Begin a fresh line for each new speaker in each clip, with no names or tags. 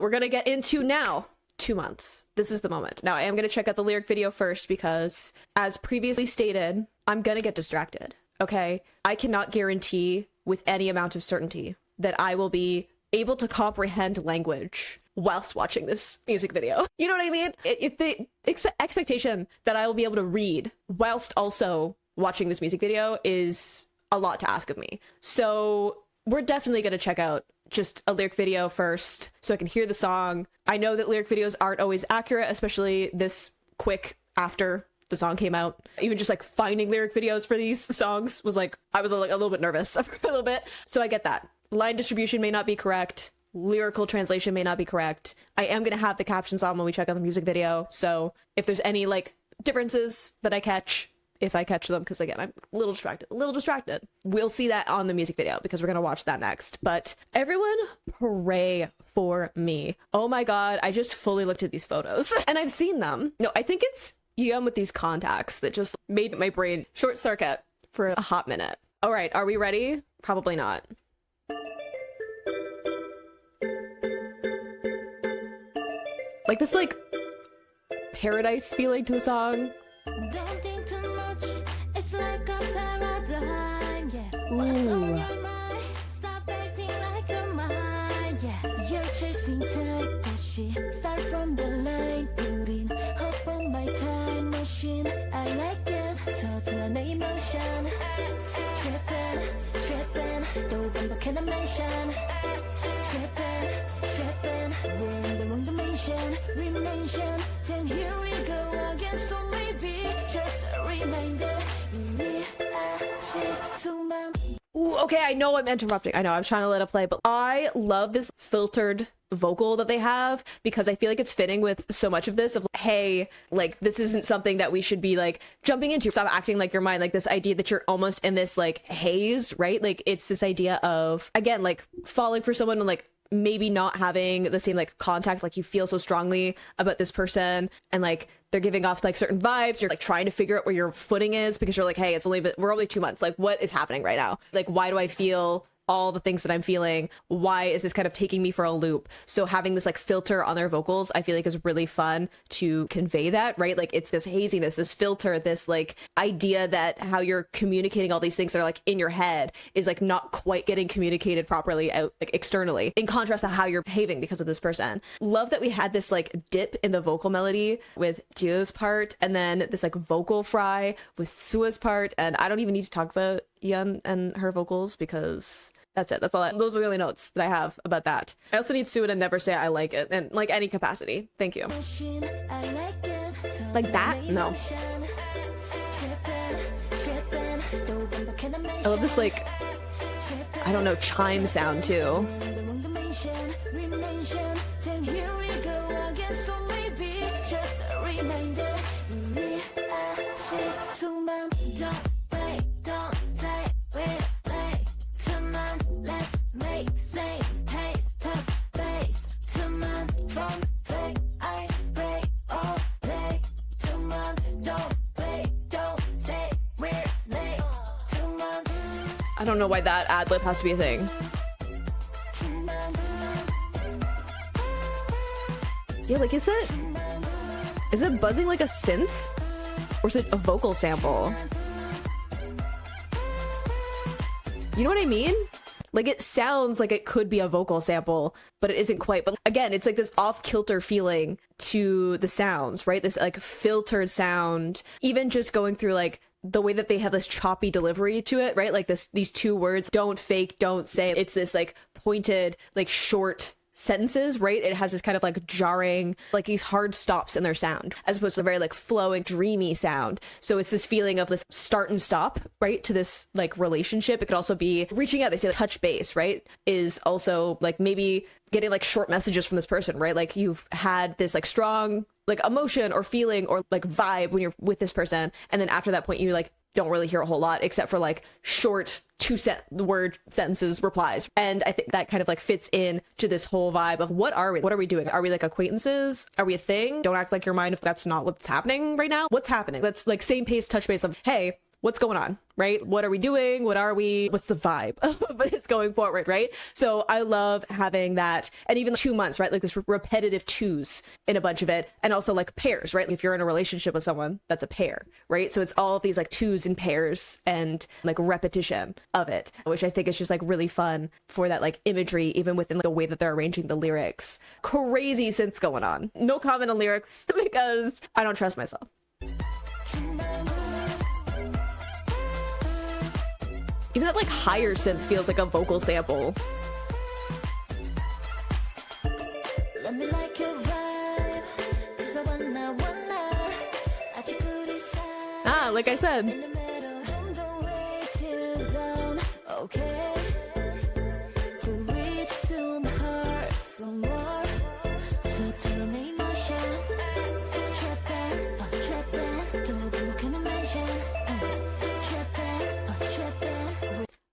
we're gonna get into now 2 months. This is the moment. Now I am gonna check out the lyric video first because, as previously stated, I'm gonna get distracted. Okay, I cannot guarantee with any amount of certainty that I will be able to comprehend language whilst watching this music video. You know what I mean? If the expectation that I will be able to read whilst also watching this music video is a lot to ask of me. So we're definitely going to check out just a lyric video first so I can hear the song. I know that lyric videos aren't always accurate, especially this quick after the song came out. Even just like finding lyric videos for these songs was like, I was like a little bit nervous for a little bit. So I get that. Line distribution may not be correct. Lyrical translation may not be correct. I am going to have the captions on when we check out the music video. So if there's any like differences that I catch, if I catch them, because again, I'm a little distracted. We'll see that on the music video because we're going to watch that next. But everyone pray for me. Oh my God, I just fully looked at these photos and I've seen them. No, I think it's Yum with these contacts that just made my brain short circuit for a hot minute. All right, are we ready? Probably not. Like this like paradise feeling to the song.
Don't think too much, it's like a paradigm, yeah.
Ooh.
What's on your mind? Stop acting like you're mine, yeah. You're chasing time, dashi. Start from the line, 우린 hop on my time machine. I like it, 서툴러 내 emotion. Trippin', 또 반복해 난 mention. Trippin', we're in the wrong dimension. Remention, then here we go again, so maybe just a reminder.
Ooh, okay, I know I'm interrupting. I know, I was trying to let it play, but I love this filtered vocal that they have because I feel like it's fitting with so much of this of, hey, like, this isn't something that we should be, like, jumping into. Stop acting like your mind, like, this idea that you're almost in this, like, haze, right? Like, it's this idea of, again, like, falling for someone and, like, maybe not having the same like contact, like you feel so strongly about this person and like they're giving off like certain vibes. You're like trying to figure out where your footing is because you're like, hey, we're only 2 months. Like, what is happening right now? Like, why do I feel all the things that I'm feeling? Why is this kind of taking me for a loop? So having this like filter on their vocals, I feel like is really fun to convey that, right? Like it's this haziness, this filter, this like idea that how you're communicating all these things that are like in your head is like not quite getting communicated properly out like externally, in contrast to how you're behaving because of this person. Love that we had this like dip in the vocal melody with Dio's part and then this like vocal fry with Sua's part. And I don't even need to talk about Yun and her vocals because that's it. That's all. Those are the only notes that I have about that. I also need Sue to never say I like it in like any capacity. Thank you. Like that? No. I love this like, I don't know, chime sound too. I don't know why that ad-lib has to be a thing. Yeah, like, is it buzzing like a synth? Or is it a vocal sample? You know what I mean? Like, it sounds like it could be a vocal sample, but it isn't quite. But again, it's like this off-kilter feeling to the sounds, right? This like filtered sound, even just going through like the way that they have this choppy delivery to it, right? Like these two words, don't fake, don't say. It's this like pointed, like short sentences, right? It has this kind of like jarring, like these hard stops in their sound, as opposed to a very like flowing, dreamy sound. So it's this feeling of this start and stop, right? To this like relationship. It could also be reaching out. They say like, touch base, right? Is also like maybe getting like short messages from this person, right? Like you've had this like strong like emotion or feeling or like vibe when you're with this person, and then after that point you like don't really hear a whole lot except for like short word sentences replies. And I think that kind of like fits in to this whole vibe of what are we doing? Are we like acquaintances? Are we a thing? Don't act like your mind if that's not what's happening right now. What's happening? That's like same pace, touch base of, hey, what's going on, right? What are we doing? What are we? What's the vibe? But it's going forward, right? So I love having that. And even 2 months, right? Like this repetitive twos in a bunch of it. And also like pairs, right? If you're in a relationship with someone, that's a pair, right? So it's all of these like twos and pairs and like repetition of it, which I think is just like really fun for that like imagery, even within like, the way that they're arranging the lyrics. Crazy synths going on. No comment on lyrics because I don't trust myself. Even that like higher synth feels like a vocal sample.
Let me like your vibe, 'cause I wanna.
Ah, like I said.
In the middle, don't wait till dawn, okay? To reach to my heart some more. So tell me my shine. Trapping, don't look in the mansion. Trapping.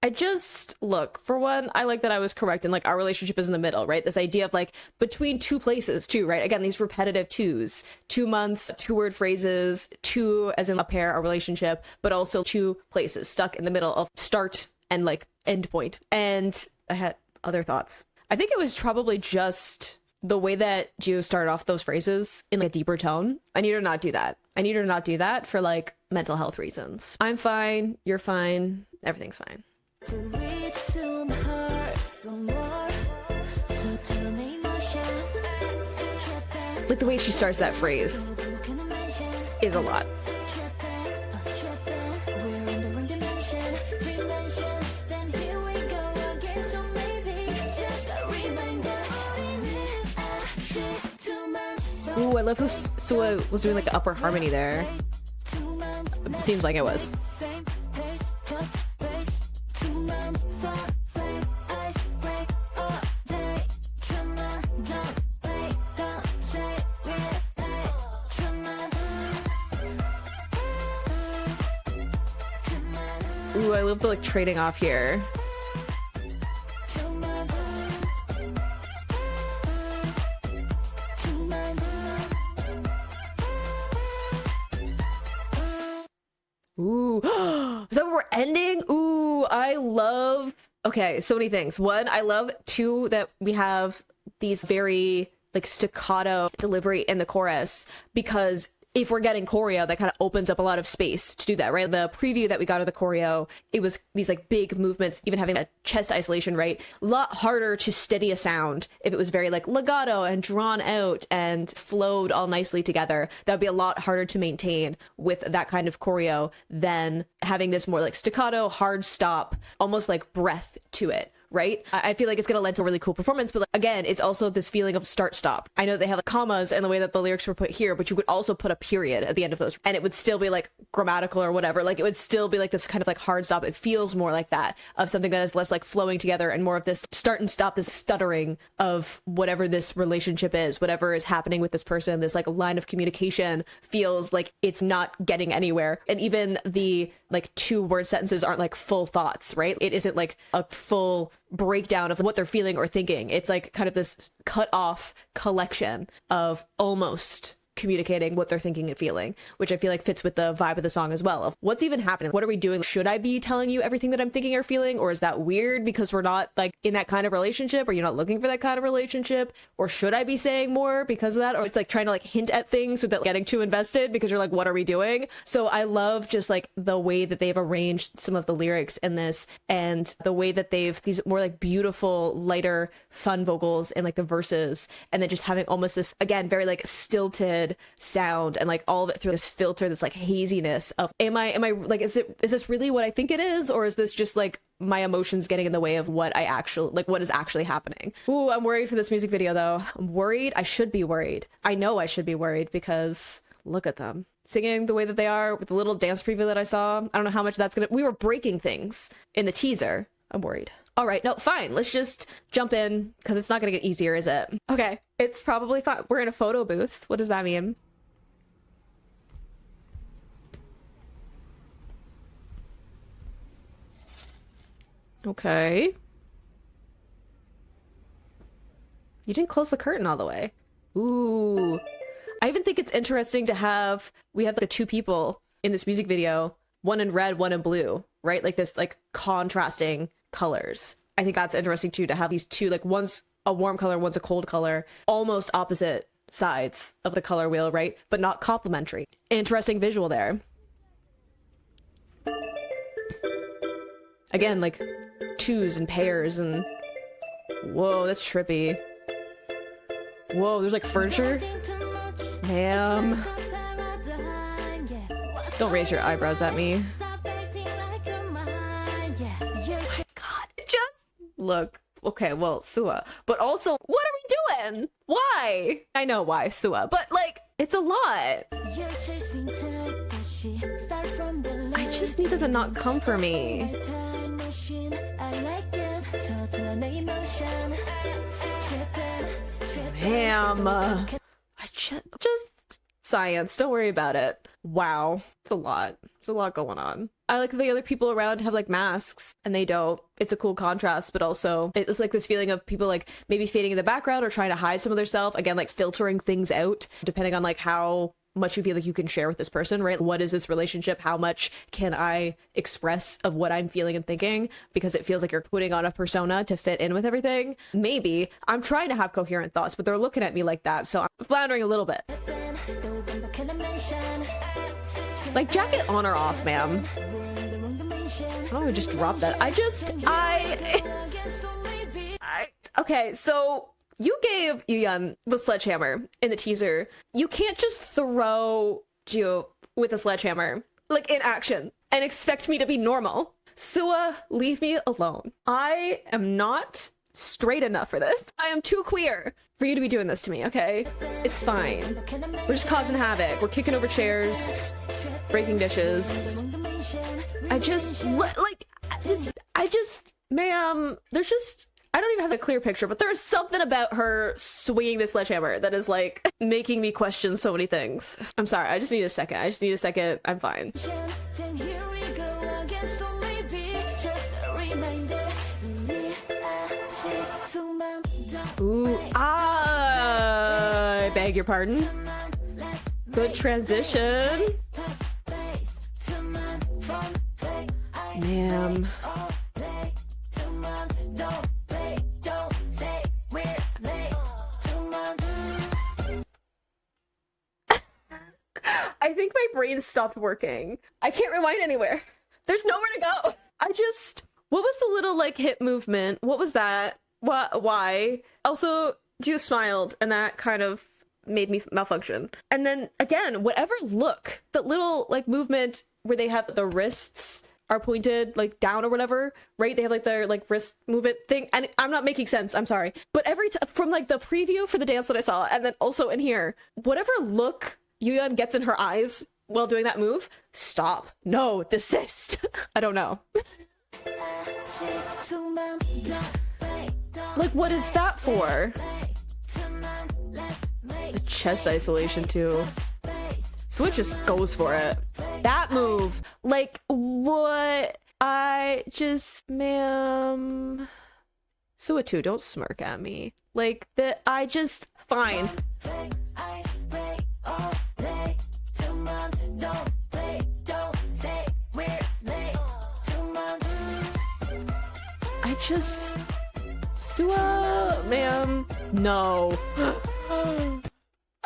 I just, look, for one, I like that I was correct and like our relationship is in the middle, right? This idea of like between two places too, right? Again, these repetitive twos, 2 months, 2-word phrases, two as in a pair, a relationship, but also 2 places stuck in the middle of start and like end point. And I had other thoughts. I think it was probably just the way that Gio started off those phrases in like a deeper tone. I need her to not do that. I need her to not do that for like mental health reasons. I'm fine. You're fine. Everything's fine.
To reach to my heart some more. So tell me my shine. Trapping,
Like the way she starts that phrase
don't look in the mansion.
is a lot.
Trapping, we're in the wrong dimension. Then here we go again. So maybe just a reminder.
Ooh, I love how Sua was doing like the upper harmony there. Seems like it was. Ooh, I love the like trading off here. Ooh, is that where we're ending? Ooh, I love, okay, so many things. One, I love two, that we have these very like staccato delivery in the chorus, because if we're getting choreo, that kind of opens up a lot of space to do that, right? The preview that we got of the choreo, it was these like big movements, even having a chest isolation, right? A lot harder to steady a sound if it was very like legato and drawn out and flowed all nicely together. That would be a lot harder to maintain with that kind of choreo than having this more like staccato, hard stop, almost like breath to it. Right? I feel like it's going to lend to a really cool performance, but like, again, it's also this feeling of start stop. I know they have like commas and the way that the lyrics were put here, but you could also put a period at the end of those and it would still be like grammatical or whatever. Like it would still be like this kind of like hard stop. It feels more like that, of something that is less like flowing together and more of this start and stop, this stuttering of whatever this relationship is, whatever is happening with this person. This like line of communication feels like it's not getting anywhere. And even the like 2-word sentences aren't like full thoughts, right? It isn't like a full breakdown of what they're feeling or thinking. It's like kind of this cut off collection of almost communicating what they're thinking and feeling, which I feel like fits with the vibe of the song as well, of what's even happening. What are we doing? Should I be telling you everything that I'm thinking or feeling? Or is that weird because we're not like in that kind of relationship, or you're not looking for that kind of relationship? Or should I be saying more because of that? Or it's like trying to like hint at things without getting too invested because you're like, what are we doing? So I love just like the way that they've arranged some of the lyrics in this, and the way that they've these more like beautiful, lighter, fun vocals in like the verses, and then just having almost this, again, very like stilted sound, and like all of it through this filter, this like haziness of am I like, is this really what I think it is, or is this just like my emotions getting in the way of what I actually like, what is actually happening? Ooh, I'm worried for this music video though. I'm worried. I should be worried. I know I should be worried because look at them singing the way that they are with the little dance preview that I saw. I don't know how much that's gonna, we were breaking things in the teaser. I'm worried. All right, no, fine. Let's just jump in because it's not going to get easier, is it? Okay, it's probably fine. We're in a photo booth. What does that mean? Okay. You didn't close the curtain all the way. Ooh. I even think it's interesting to have, we have the 2 people in this music video, one in red, one in blue, right? Like this, like contrasting colors. I think that's interesting too, to have these two, like one's a warm color, one's a cold color, almost opposite sides of the color wheel, right? But not complementary. Interesting visual there. Again, like twos and pairs and whoa, that's trippy. Whoa, there's like furniture. Ma'am. Don't raise your eyebrows at me. Oh my god. Just look. Okay, well, Sua. But also, what are we doing? Why? I know why, Sua. But like, it's a lot. I just need them to not come for me. Damn. I just science. Don't worry about it. Wow. It's a lot. It's a lot going on. I like the other people around have like masks and they don't. It's a cool contrast, but also it's like this feeling of people like maybe fading in the background or trying to hide some of their self. Again, like filtering things out depending on like how much you feel like you can share with this person, right? What is this relationship? How much can I express of what I'm feeling and thinking? Because it feels like you're putting on a persona to fit in with everything. Maybe I'm trying to have coherent thoughts, but they're looking at me like that. So I'm floundering a little bit. Like, jacket on or off, ma'am? Oh, I just dropped that. Okay, so you gave Yuyeon the sledgehammer in the teaser. You can't just throw Jio with a sledgehammer, like in action, and expect me to be normal. Sua, leave me alone. I am not straight enough for this. I am too queer for you to be doing this to me, okay? It's fine. We're just causing havoc. We're kicking over chairs, breaking dishes. Ma'am, there's just, I don't even have a clear picture, but there's something about her swinging this sledgehammer that is like making me question so many things. I'm sorry, I just need a second. I'm fine. Ooh, I beg your pardon. Good transition. Ma'am. I think my brain stopped working. I can't rewind anywhere. There's nowhere to go. What was the little like hip movement? What was that? Why? Also, Ju smiled and that kind of made me malfunction. And then again, whatever look, that little like movement where they have the wrists are pointed like down or whatever, right? They have like their like wrist movement thing. And I'm not making sense, I'm sorry. But every time from like the preview for the dance that I saw, and then also in here, whatever look Yuyeon gets in her eyes while doing that move, stop. No, desist. I don't know. Like, what is that for? The chest isolation too. Switch just goes for it. That move, like, what? Ma'am. Suatu, don't smirk at me. Like, fine. Sua, ma'am, no.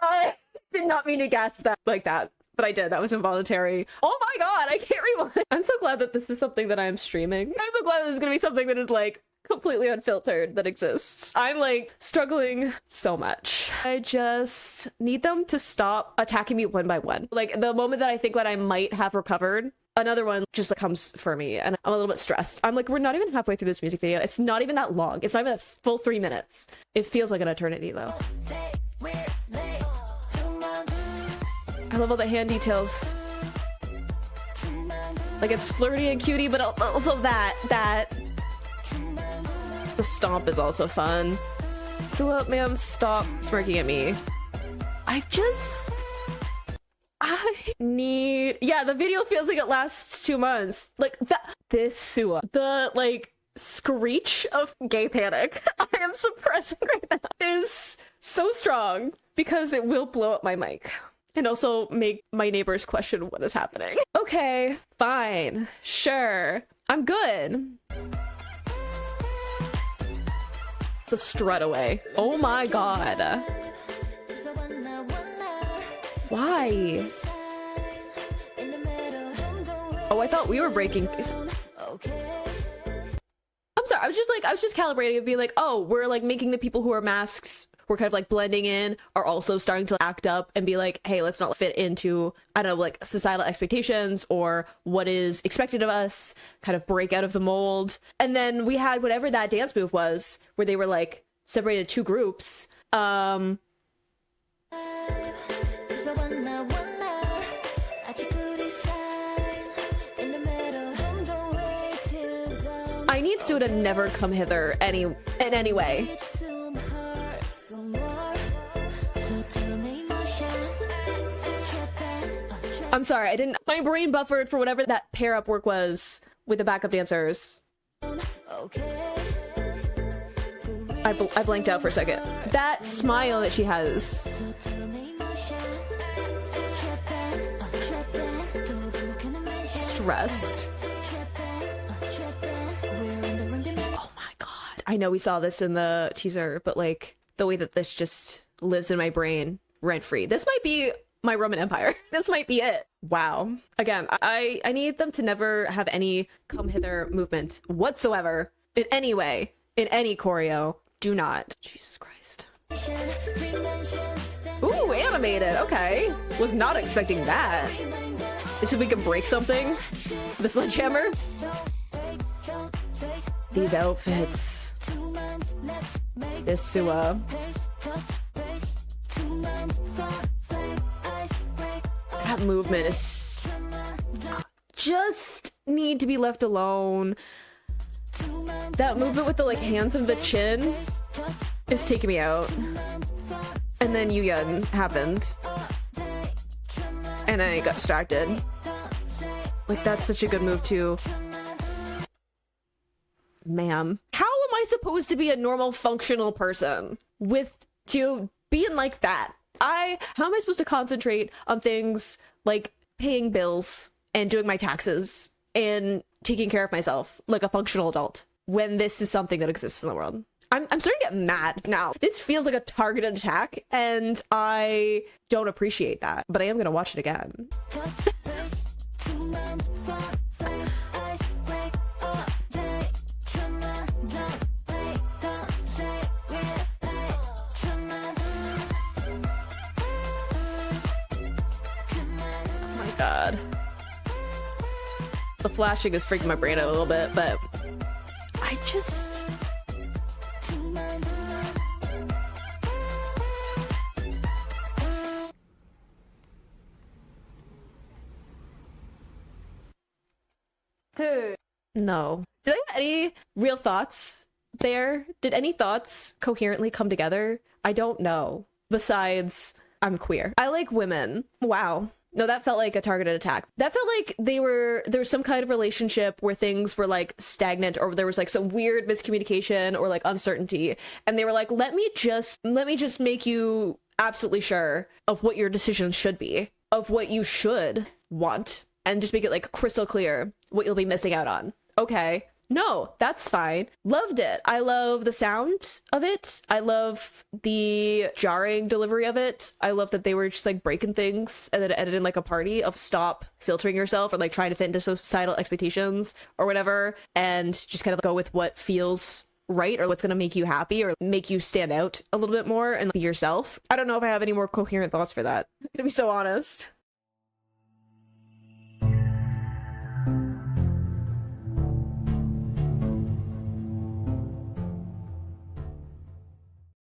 I did not mean to gasp that like that, but I did. That was involuntary. Oh my god, I can't rewind. I'm so glad that this is something that I'm streaming. I'm so glad this is gonna be something that is like completely unfiltered that exists. I'm like struggling so much. I just need them to stop attacking me one by one. Like the moment that I think that I might have recovered, another one just like, comes for me and I'm a little bit stressed. I'm like, we're not even halfway through this music video. It's not even that long. It's not even a full 3 minutes. It feels like an eternity though. I love all the hand details. Like it's flirty and cutie, but also that. The stomp is also fun. So ma'am, stop smirking at me. Yeah, the video feels like it lasts 2 months. Like this Sua, the like screech of gay panic I am suppressing right now is so strong because it will blow up my mic. and also make my neighbors question what is happening. Okay, fine, sure, I'm good. The strut away. Oh my god. Why? Oh, I thought we were breaking. I'm sorry, I was just calibrating and being like, oh, we're like making the people who are masks, who are kind of like blending in, are also starting to act up and be like, hey, let's not fit into, I don't know, like societal expectations or what is expected of us, kind of break out of the mold. And then we had whatever that dance move was, where they were like separated two groups. I need Sue to never come hither in any way. I'm sorry, my brain buffered for whatever that pair up work was with the backup dancers. I blanked out for a second. That smile that she has. Stressed. Oh my god. I know we saw this in the teaser, but like the way that this just lives in my brain rent free. This might be my Roman Empire. This might be it. Wow. Again, I need them to never have any come hither movement whatsoever in any way, in any choreo. Do not. Jesus Christ. Ooh, animated. Okay. Was not expecting that. So we can break something? The sledgehammer? These outfits. This Sua. That movement is just need to be left alone. That movement with the like hands of the chin is taking me out. And then Yuyun happened. And I got distracted. Like, that's such a good move too. Ma'am. How am I supposed to be a normal functional person with to being like that? How am I supposed to concentrate on things like paying bills and doing my taxes and taking care of myself like a functional adult when this is something that exists in the world? I'm starting to get mad now. This feels like a targeted attack and I don't appreciate that, but I am gonna watch it again. God. The flashing is freaking my brain out a little bit, but I just... Dude. No. Did I have any real thoughts there? Did any thoughts coherently come together? I don't know. Besides, I'm queer. I like women. Wow. No, that felt like a targeted attack. That felt like there was some kind of relationship where things were like stagnant or there was like some weird miscommunication or like uncertainty. And they were like, let me just make you absolutely sure of what your decision should be, of what you should want, and just make it like crystal clear what you'll be missing out on. Okay. No, that's fine. Loved it. I love the sound of it. I love the jarring delivery of it. I love that they were just like breaking things and then it ended in like a party of stop filtering yourself or like trying to fit into societal expectations or whatever and just kind of go with what feels right or what's going to make you happy or make you stand out a little bit more and be yourself. I don't know if I have any more coherent thoughts for that. I'm gonna be so honest.